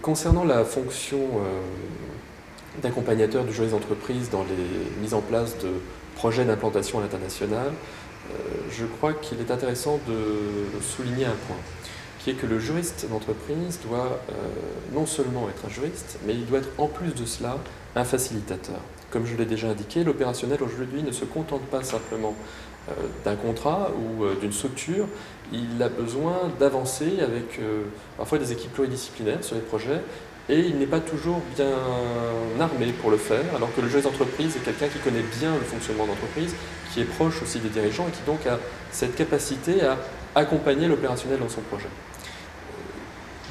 Concernant la fonction d'accompagnateur du juriste d'entreprise dans les mises en place de projets d'implantation à l'international, je crois qu'il est intéressant de souligner un point, qui est que le juriste d'entreprise doit non seulement être un juriste, mais il doit être en plus de cela un facilitateur. Comme je l'ai déjà indiqué, l'opérationnel aujourd'hui ne se contente pas simplement d'un contrat ou d'une structure, il a besoin d'avancer avec parfois des équipes pluridisciplinaires sur les projets, et il n'est pas toujours bien armé pour le faire, alors que le juriste d'entreprise est quelqu'un qui connaît bien le fonctionnement d'entreprise, qui est proche aussi des dirigeants et qui donc a cette capacité à accompagner l'opérationnel dans son projet.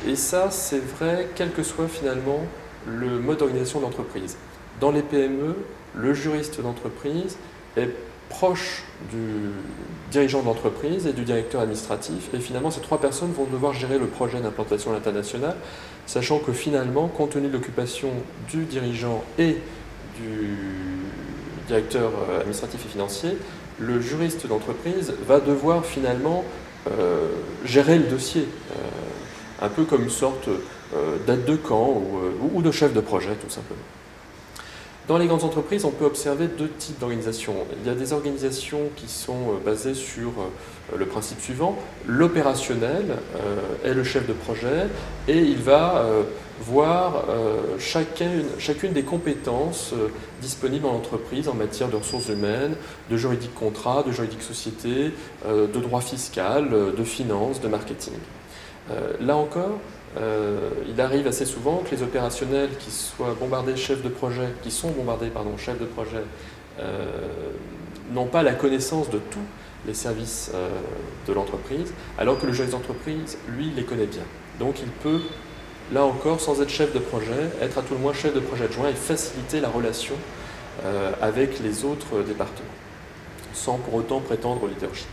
Et ça, c'est vrai, quel que soit finalement le mode d'organisation de l'entreprise. Dans les PME, le juriste d'entreprise est proche du dirigeant de l'entreprise et du directeur administratif, et finalement ces trois personnes vont devoir gérer le projet d'implantation à l'international, sachant que finalement, compte tenu de l'occupation du dirigeant et du directeur administratif et financier, le juriste d'entreprise va devoir finalement gérer le dossier, un peu comme une sorte d'aide de camp ou de chef de projet tout simplement. Dans les grandes entreprises, on peut observer deux types d'organisations. Il y a des organisations qui sont basées sur le principe suivant: l'opérationnel est le chef de projet et il va voir chacune des compétences disponibles dans l'entreprise en matière de ressources humaines, de juridique contrat, de juridique société, de droit fiscal, de finance, de marketing. Là encore, il arrive assez souvent que les opérationnels qui sont bombardés chefs de projet, chefs de projet, n'ont pas la connaissance de tous les services de l'entreprise, alors que le juriste d'entreprise, lui, les connaît bien. Donc il peut, là encore, sans être chef de projet, être à tout le moins chef de projet adjoint et faciliter la relation avec les autres départements, sans pour autant prétendre au leadership.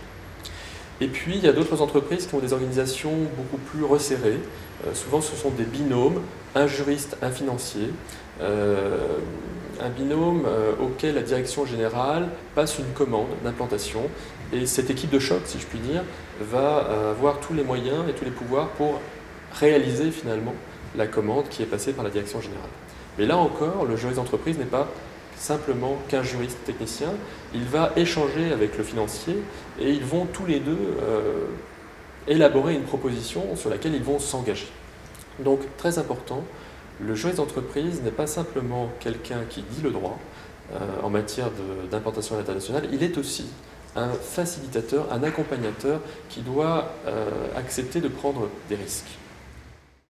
Et puis, il y a d'autres entreprises qui ont des organisations beaucoup plus resserrées. Souvent, ce sont des binômes, un juriste, un financier. Un binôme auquel la direction générale passe une commande d'implantation. Et cette équipe de choc, si je puis dire, va avoir tous les moyens et tous les pouvoirs pour réaliser finalement la commande qui est passée par la direction générale. Mais là encore, le juriste d'entreprise n'est pas simplement qu'un juriste technicien, il va échanger avec le financier et ils vont tous les deux élaborer une proposition sur laquelle ils vont s'engager. Donc très important, le juriste d'entreprise n'est pas simplement quelqu'un qui dit le droit en matière d'implantation internationale, il est aussi un facilitateur, un accompagnateur qui doit accepter de prendre des risques.